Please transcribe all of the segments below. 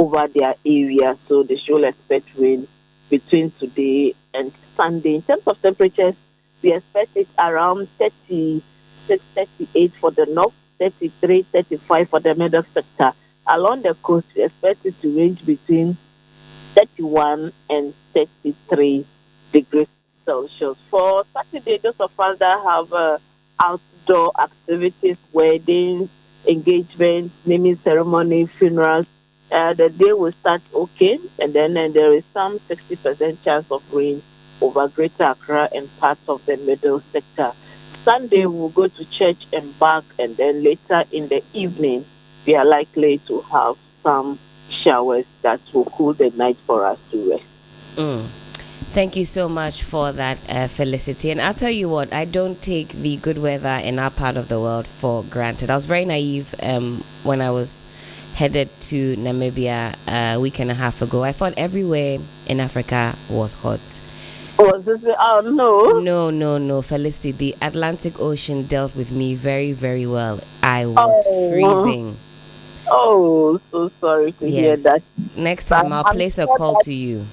over their area. So they should expect rain between today and Sunday. In terms of temperatures, we expect it around 36, 38 for the north, 33, 35 for the middle sector. Along the coast, we expect it to range between 31 and 33 degrees Celsius. For Saturday, those of us that have outdoor activities, weddings, engagements, naming ceremony, funerals, the day will start okay, and then there is some 60% chance of rain over Greater Accra and parts of the middle sector. Sunday, we'll go to church and back, and then later in the evening, we are likely to have some showers that will cool the night for us to rest. Thank you so much for that, Felicity. And I'll tell you what, I don't take the good weather in our part of the world for granted. I was very naive when I was headed to Namibia a week and a half ago. I thought everywhere in Africa was hot. Oh, No, Felicity. The Atlantic Ocean dealt with me very, very well. I was freezing. Oh, so sorry to hear that. Next time I'll place a call to you.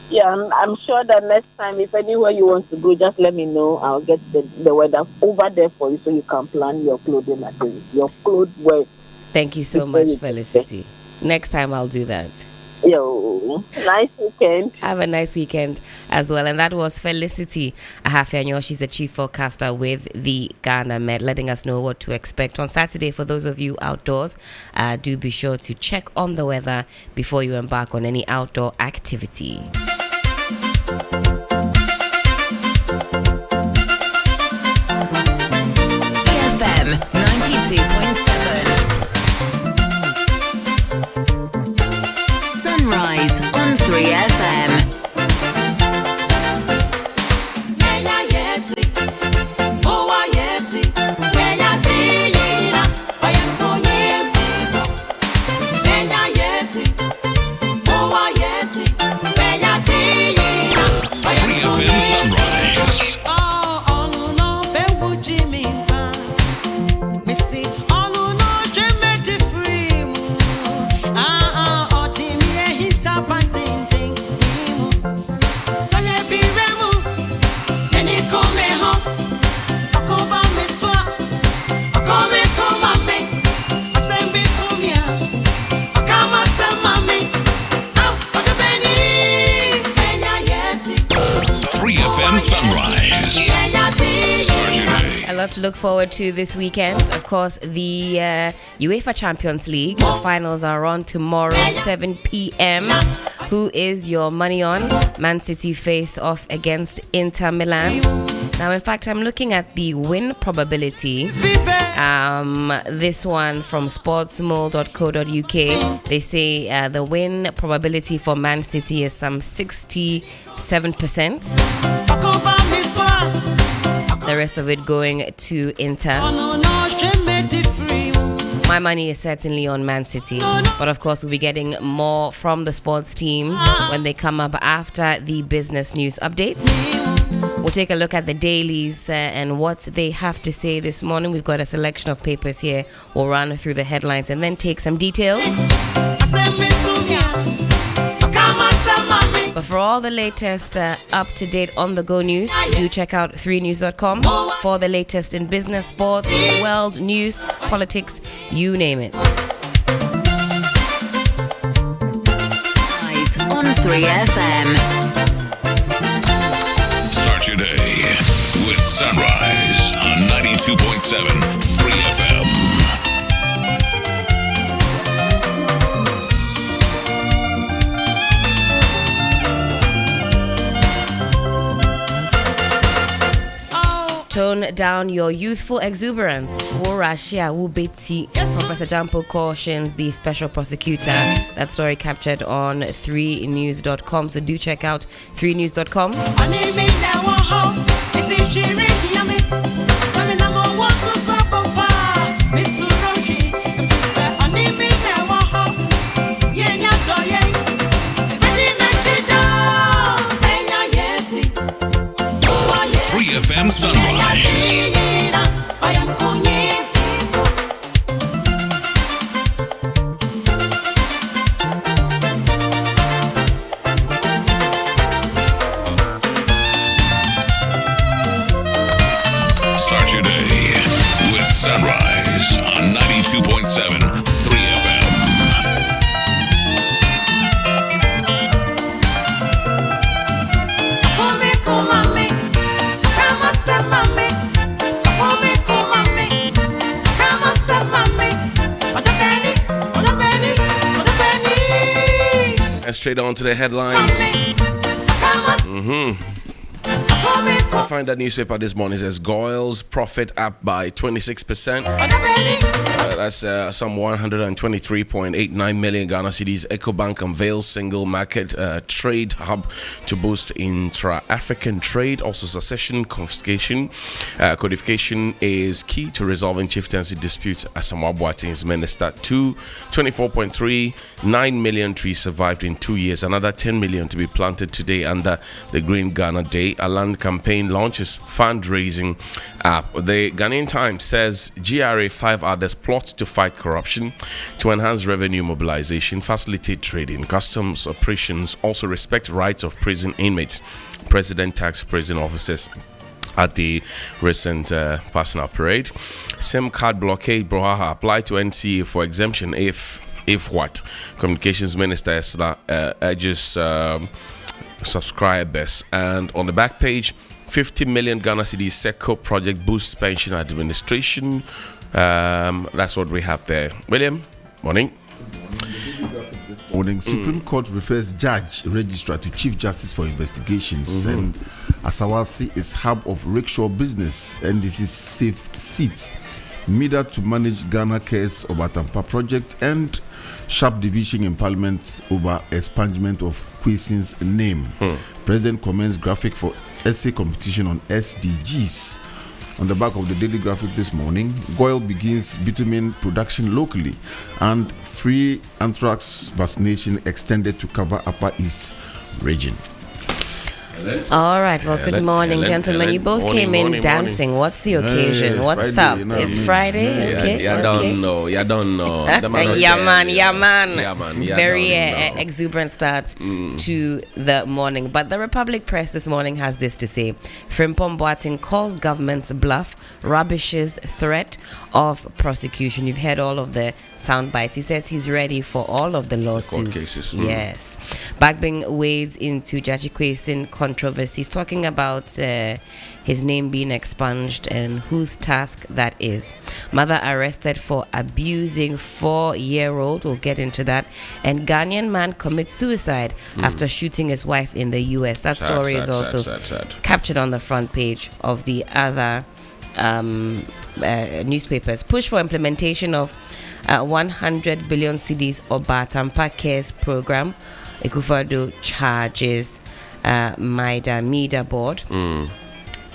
Yeah, I'm sure that next time, if anywhere you want to go, just let me know. I'll get the weather over there for you so you can plan your clothing your clothes wear. Thank you so much, Felicity. Next time I'll do that. Yo, nice weekend. Have a nice weekend as well. And that was Felicity Ahafenyo. She's a chief forecaster with the Ghana Met, letting us know what to expect on Saturday. For those of you outdoors, do be sure to check on the weather before you embark on any outdoor activity. FM 92.7. Sunrise on 3FM. A lot to look forward to this weekend. Of course, the UEFA Champions League. The finals are on tomorrow, 7 p.m. Who is your money on? Man City face off against Inter Milan. Now, in fact, I'm looking at the win probability. This one from sportsmole.co.uk. They say the win probability for Man City is some 67%. The rest of it going to Inter. My money is certainly on Man City, but of course we'll be getting more from the sports team when they come up after the business news updates. We'll take a look at the dailies and what they have to say this morning. We've got a selection of papers here. We'll run through the headlines and then take some details. But for all the latest up-to-date on-the-go news, do check out 3news.com for the latest in business, sports, world news, politics, you name it. On 3FM. Start your day with Sunrise on 92.7 3FM. Tone down your youthful exuberance. Professor Jampo cautions the special prosecutor. That story captured on 3news.com. So do check out 3news.com. FM Sunrise. right, straight on to the headlines. I find that newspaper this morning says Goil's profit up by 26%. That's some 123.89 million Ghana cedis. EcoBank unveils single market trade hub to boost intra-African trade. Also, succession codification is key to resolving chieftaincy disputes. Asamoah Boateng's minister. 24.39 million trees survived in 2 years. Another 10 million to be planted today under the Green Ghana Day. A land campaign launches fundraising app. The Ghanaian Times says GRA 5 others plot to fight corruption, to enhance revenue mobilization, facilitate trading, customs operations, also respect rights of prison inmates. President tax prison officers at the recent personal parade. SIM card blockade brouhaha applied to NCA for exemption if what? Communications Minister Esla urges subscribers. And on the back page, 50 million Ghana cedis SECO project boosts pension administration. That's what we have there. William, morning. Morning. Supreme Court refers Judge Registrar to Chief Justice for investigations, and Asawasi is hub of rickshaw business, and this is safe seats. MIDA to manage Ghana Cares Obatampa project, and sharp division in Parliament over expungement of Kwesi's name. President comments graphic for essay competition on SDGs. On the back of the Daily Graphic this morning, Goil begins bitumen production locally, and free anthrax vaccination extended to cover Upper East region. All right. Well, good morning, gentlemen. You both came in dancing. What's the occasion? It's What's Friday, up? It's Friday. Okay. You don't know. Yeah, man. Very exuberant start to the morning. But the Republic Press this morning has this to say: Frimpong Boateng calls government's bluff, rubbishes threat of prosecution. You've heard all of the sound bites. He says he's ready for all of the lawsuits. Cases, yes. Bagbing wades into Judge Kwesi controversy, talking about his name being expunged and whose task that is. Mother arrested for abusing 4-year-old. We'll get into that. And Ghanaian man commits suicide after shooting his wife in the US. That story is also captured on the front page of the other newspapers. Push for implementation of 100 billion cedis Obatampa Cares program. Ekufado charges MIDA board.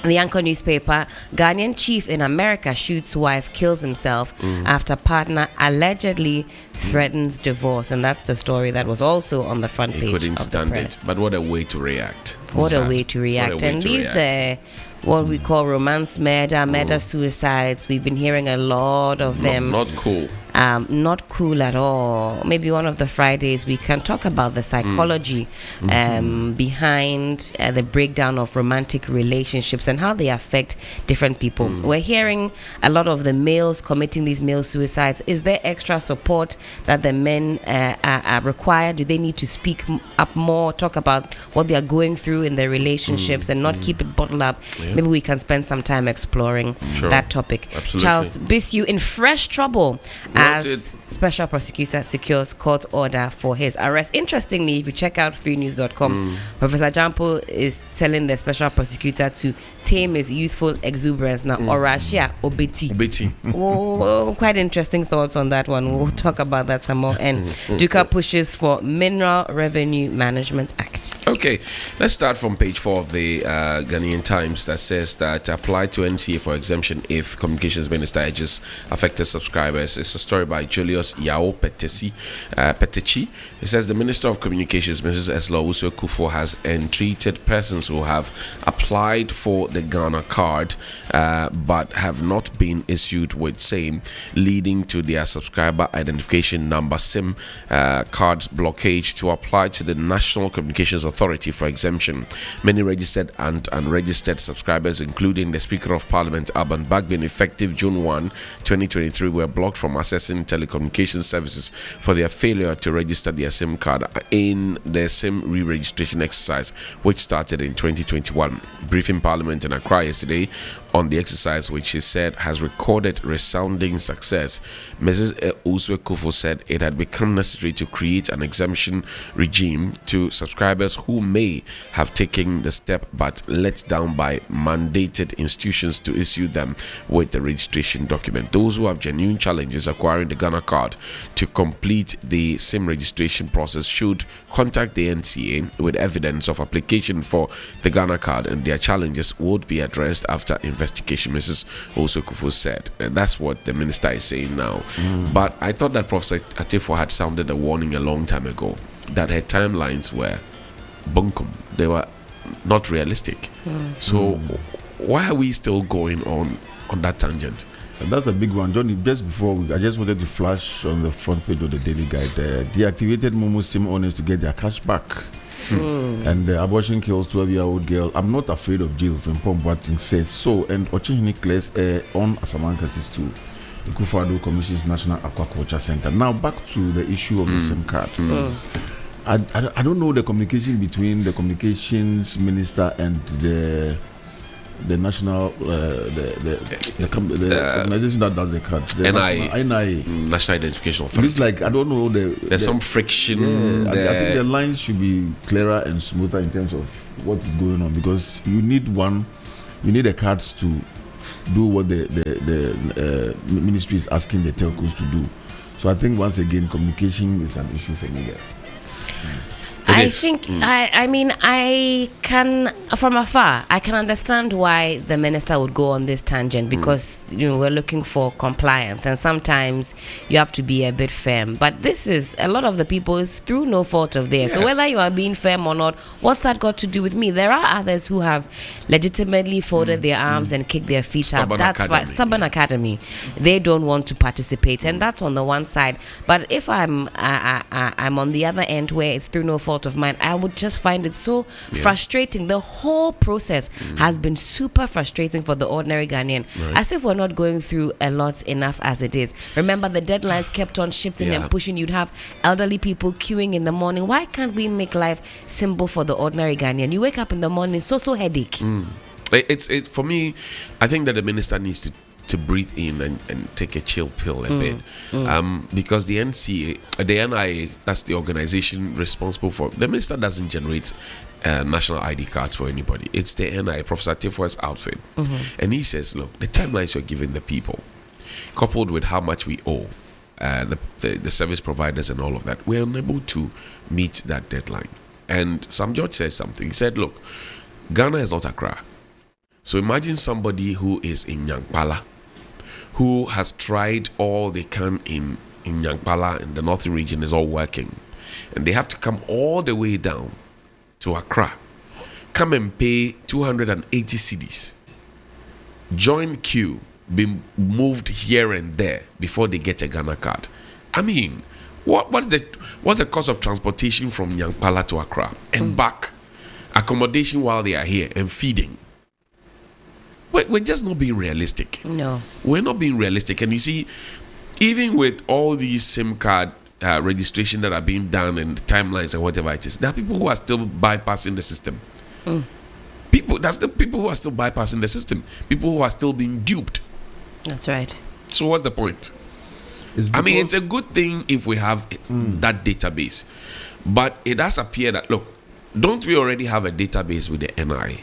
The Anchor newspaper: Ghanaian chief in America shoots wife, kills himself after partner allegedly threatens divorce. And that's the story that was also on the front page couldn't of stand the press. it. But what a way to react. What a way to react. And these what we call romance murder suicides, we've been hearing a lot of them. Not cool. Not cool at all. Maybe one of the Fridays we can talk about the psychology behind the breakdown of romantic relationships and how they affect different people. We're hearing a lot of the males committing these male suicides. Is there extra support that the men are required? Do they need to speak up more, talk about what they are going through in their relationships and not keep it bottled up? Maybe we can spend some time exploring that topic. Absolutely. Charles Bisu in fresh trouble as it? Special prosecutor secures court order for his arrest. Interestingly, if you check out freenews.com, Professor Jampo is telling the special prosecutor to tame his youthful exuberance. Now, Orashia Obeti. Oh, quite interesting thoughts on that one. We'll talk about that some more. And Duka pushes for Mineral Revenue Management Act. Okay, let's start from page 4 of the Ghanaian Times that says that applied to NCA for exemption if Communications Minister urges affected subscribers. It's a story by Julius Yao Petechi. It says the Minister of Communications, Mrs. Esla Owusu-Kuffour, has entreated persons who have applied for the Ghana card but have not been issued with same, leading to their subscriber identification number SIM cards blockade, to apply to the National Communications Authority for exemption. Many registered and unregistered subscribers, including the Speaker of Parliament, Alban Bagbin, effective June 1, 2023, were blocked from accessing telecommunications services for their failure to register their SIM card in the SIM re-registration exercise, which started in 2021. Briefing Parliament in Accra yesterday, on the exercise, which he said has recorded resounding success. Mrs. Uswe Kufo said it had become necessary to create an exemption regime to subscribers who may have taken the step but let down by mandated institutions to issue them with the registration document. Those who have genuine challenges acquiring the Ghana card to complete the SIM registration process should contact the NCA with evidence of application for the Ghana card, and their challenges would be addressed after investigation, Mrs. Osokufo said. And that's what the minister is saying now. But I thought that Professor Atifo had sounded a warning a long time ago that her timelines were bunkum. They were not realistic. So why are we still going on that tangent? And that's a big one, Johnny. Just before I just wanted to flash on the front page of the Daily Guide, deactivated Momo SIM owners to get their cash back. And the abortion kills 12-year-old girl. I'm not afraid of jail. Frimpong Boateng says so. And Ochinhini clears on Asamankas to the Kufado Commission's National Aquaculture Center. Now back to the issue of the SIM card. I don't know the communication between the communications minister and the national the organization that does the card, the NIA, National Identification Authority. It's like I don't know. There's some friction. I think the lines should be clearer and smoother in terms of what is going on, because you need the cards to do what the ministry is asking the telcos to do. So I think once again communication is an issue for me there. I think, I mean, I can, from afar, I can understand why the minister would go on this tangent, because, we're looking for compliance, and sometimes you have to be a bit firm. But this is, a lot of the people is through no fault of theirs. Yes. So whether you are being firm or not, what's that got to do with me? There are others who have legitimately folded their arms and kicked their feet up. That's fine. Stubborn Academy. They don't want to participate, and that's on the one side. But if I'm on the other end where it's through no fault of mine, I would just find it so frustrating. The whole process has been super frustrating for the ordinary Ghanaian, as if we're not going through a lot enough as it is. Remember, the deadlines kept on shifting and pushing. You'd have elderly people queuing in the morning. Why can't we make life simple for the ordinary Ghanaian? You wake up in the morning, so headache. It's for me, I think that the minister needs to breathe in and take a chill pill a bit, because the NCA, the NIA, that's the organization responsible for, the minister doesn't generate national ID cards for anybody. It's the NIA, Professor Tifo's outfit. And he says, look, the timelines you're giving the people, coupled with how much we owe the service providers and all of that, we're unable to meet that deadline. And Sam George says something. He said, look, Ghana is not Accra. So imagine somebody who is in Nyankpala, who has tried all they can in Nyankpala, and the northern region is all working, and they have to come all the way down to Accra, come and pay 280 cedis, join queue, be moved here and there before they get a Ghana card. I mean, what's the cost of transportation from Nyankpala to Accra and back, accommodation while they are here, and feeding? We're just not being realistic. No. We're not being realistic. And you see, even with all these SIM card registration that are being done and the timelines and whatever it is, there are people who are still bypassing the system. That's the people who are still bypassing the system. People who are still being duped. That's right. So what's the point? I mean, it's a good thing if we have that database. But it does appear that, look, don't we already have a database with the NIA?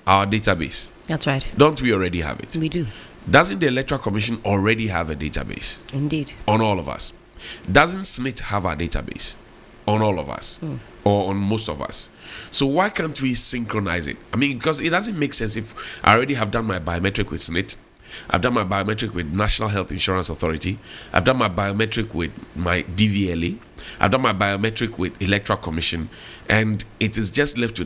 Our database. That's right. Don't we already have it? We do. Doesn't the Electoral Commission already have a database? Indeed. On all of us? Doesn't SNIT have a database? On all of us? Or on most of us? So why can't we synchronize it? I mean, because it doesn't make sense if I already have done my biometric with SNIT, I've done my biometric with National Health Insurance Authority, I've done my biometric with my DVLA, I've done my biometric with Electoral Commission, and it is just left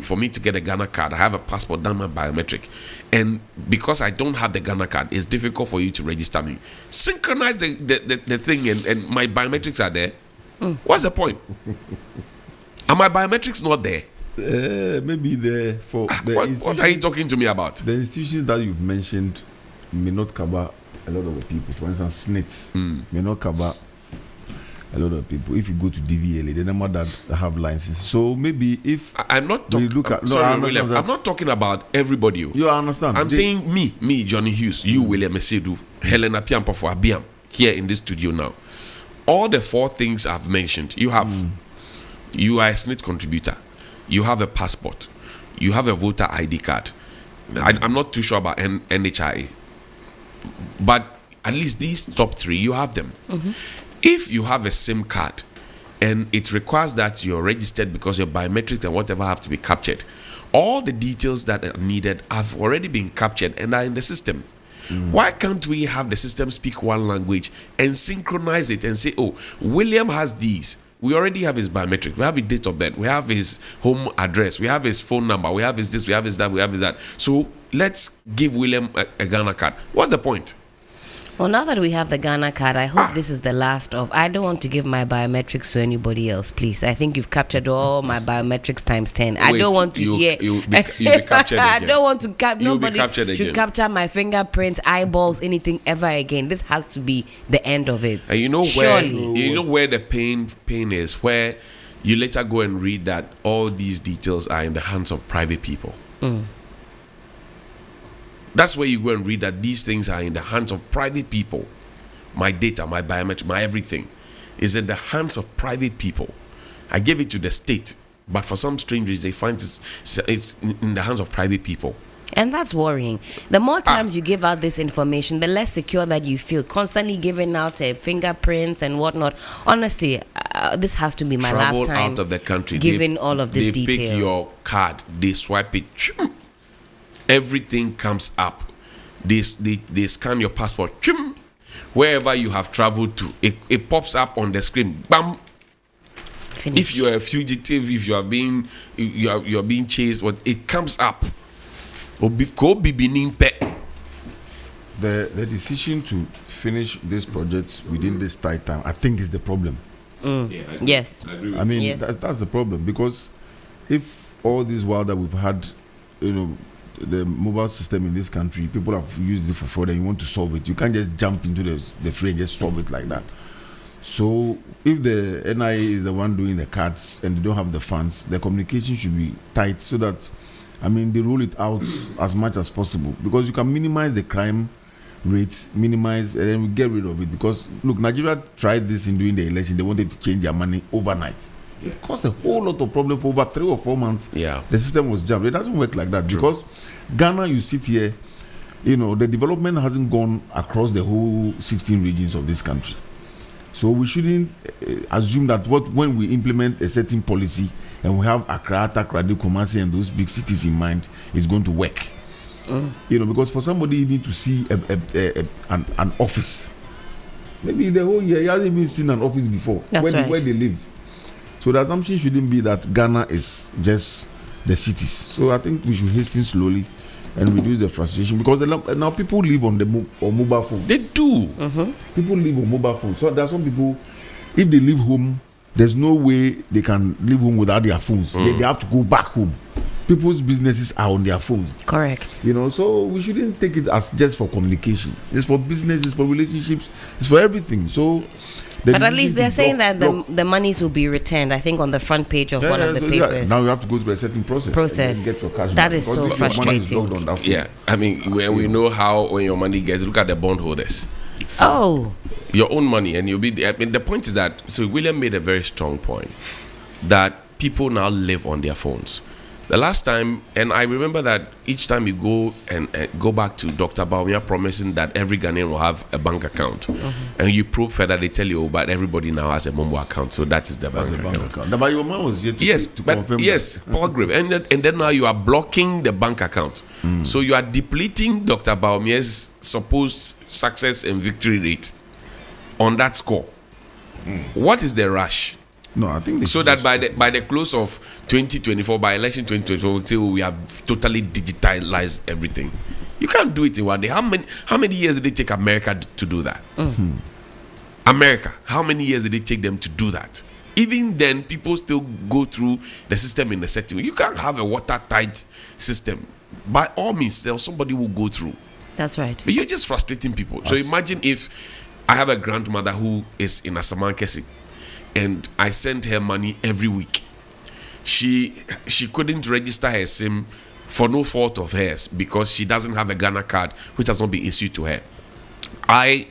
for me to get a Ghana card. I have a passport, done my biometric, and because I don't have the Ghana card, it's difficult for you to register me. Synchronize the thing, and my biometrics are there. What's the point? Are my biometrics not there? Maybe there for the what are you talking to me about? The institutions that you've mentioned may not cover a lot of the people. For instance, SNIT may not cover a lot of people. If you go to DVLA, the number that have licenses. So maybe if I'm not talking. William. I'm not talking about everybody. You understand? I'm saying me, Johnny Hughes, you, William Esedu, Helen Apiampa for Abiam, here in this studio now. All the 4 things I've mentioned, you have. You are a SNIT contributor. You have a passport. You have a voter ID card. I'm not too sure about NHI, but at least these top 3, you have them. If you have a SIM card and it requires that you're registered because your biometrics and whatever have to be captured, all the details that are needed have already been captured and are in the system. Why can't we have the system speak one language and synchronize it and say, oh, William has these. We already have his biometric. We have his date of birth. We have his home address. We have his phone number. We have his this. We have his that. We have his that. So let's give William a Ghana card. What's the point? Well, now that we have the Ghana card, I hope this is the last of. I don't want to give my biometrics to anybody else, please. I think you've captured all my biometrics times 10. I don't want to hear. You'll be captured again. I don't want to nobody should capture my fingerprints, eyeballs, anything ever again. This has to be the end of it. And you know Surely. where the pain is, where you later go and read that all these details are in the hands of private people. That's where you go and read that these things are in the hands of private people. My data, my biometric, my everything is in the hands of private people. I gave it to the state, but for some strange reason, they find it's in the hands of private people. And that's worrying. The more times you give out this information, the less secure that you feel. Constantly giving out fingerprints and whatnot. Honestly, this has to be my Travel last time out of the country. giving all of this detail. They pick your card, they swipe it. Everything comes up. They scan your passport. Wherever you have traveled to, it pops up on the screen. Bam. Finish. If you are a fugitive, if you are being chased, but it comes up. The decision to finish this project within this tight time, I think, is the problem. Yes. I mean, Yes. that's the problem, because if all this while that we've had, the mobile system in this country, people have used it for fraud, and you want to solve it, you can't just jump into the fray and just solve it like that. So if the NIA is the one doing the cards and they don't have the funds, the communication should be tight, so that, they roll it out as much as possible, because you can minimize the crime rates, and then we get rid of it. Because look, Nigeria tried this in during the election. They wanted to change their money overnight. It caused a whole lot of problem for over 3 or 4 months. Yeah, the system was jammed. It doesn't work like that. True. Because Ghana, you sit here, the development hasn't gone across the whole 16 regions of this country. So we shouldn't assume that when we implement a certain policy and we have Accra, Takoradi, Kumasi, and those big cities in mind, it's going to work. Because for somebody even to see an office, maybe the whole year he hasn't even seen an office before. That's right. Where they live. So the assumption shouldn't be that Ghana is just the cities. So I think we should hasten slowly and reduce the frustration, because now people live on mobile phones. They do. People live on mobile phones. So there are some people, if they leave home, there's no way they can leave home without their phones. They have to go back home. People's businesses are on their phones. Correct. So we shouldn't take it as just for communication. It's for business, it's for relationships, it's for everything. So, but at least they're saying that the monies will be returned, I think, on the front page of one of the papers. Now you have to go through a certain process. And get your cash that back, is so frustrating. We know how when your money gets, look at the bondholders. Your own money, and you'll be. The point is that, so William made a very strong point that people now live on their phones. The last time, and I remember that each time you go and go back to Dr. Baumia promising that every Ghanaian will have a bank account, and you probe further, they tell you, but everybody now has a Momo account, so that is the bank account. But your man was yet to confirm. Yes, Paul Grave, and then now you are blocking the bank account, so you are depleting Dr. Baumia's supposed success and victory rate on that score. What is the rush? No, I think so that by the close of 2024, by election 2024, we have totally digitalized everything. You can't do it in one day. How many years did it take America to do that? America, how many years did it take them to do that? Even then, people still go through the system in the setting. You can't have a watertight system. By all means, there's somebody who will go through. That's right. But you're just frustrating people. So imagine if I have a grandmother who is in Asamankesi, and I sent her money every week. She couldn't register her SIM for no fault of hers because she doesn't have a Ghana card which has not been issued to her. I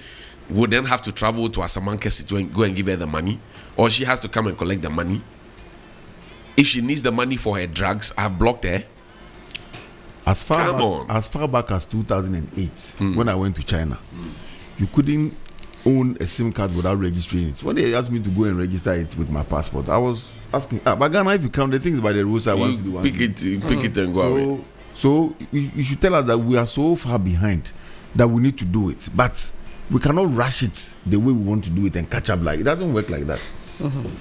would then have to travel to Asamanka to go and give her the money, or she has to come and collect the money. If she needs the money for her drugs, I've blocked her. As far back as 2008, when I went to China, you couldn't own a SIM card without registering it. When they asked me to go and register it with my passport, I was asking, but Ghana, if you count the things by the rules, I want to do. Pick it and go away. So you should tell us that we are so far behind that we need to do it, but we cannot rush it the way we want to do it and catch up. Like it doesn't work like that.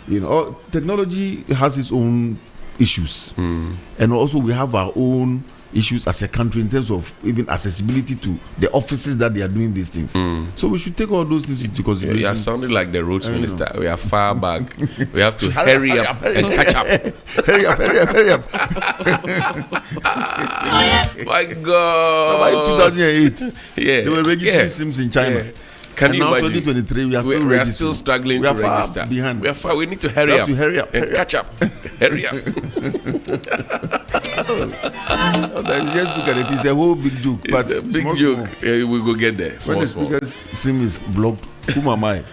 You know, technology has its own issues, and also we have our own issues as a country in terms of even accessibility to the offices that they are doing these things. So we should take all those things into consideration. You are sounding like the roads minister. We are far back. We have to hurry up and catch up. Hurry up. My God. 2008, they were registering SIMs in China. Yeah. Can and you now imagine? 2023, we are still struggling to register. Behind. We are far. We need to hurry up and catch up. Hurry up. Just look at it. It's a whole big joke. But It's a big joke. Yeah, we go get there. When the speaker's SIM is blocked, whom am I?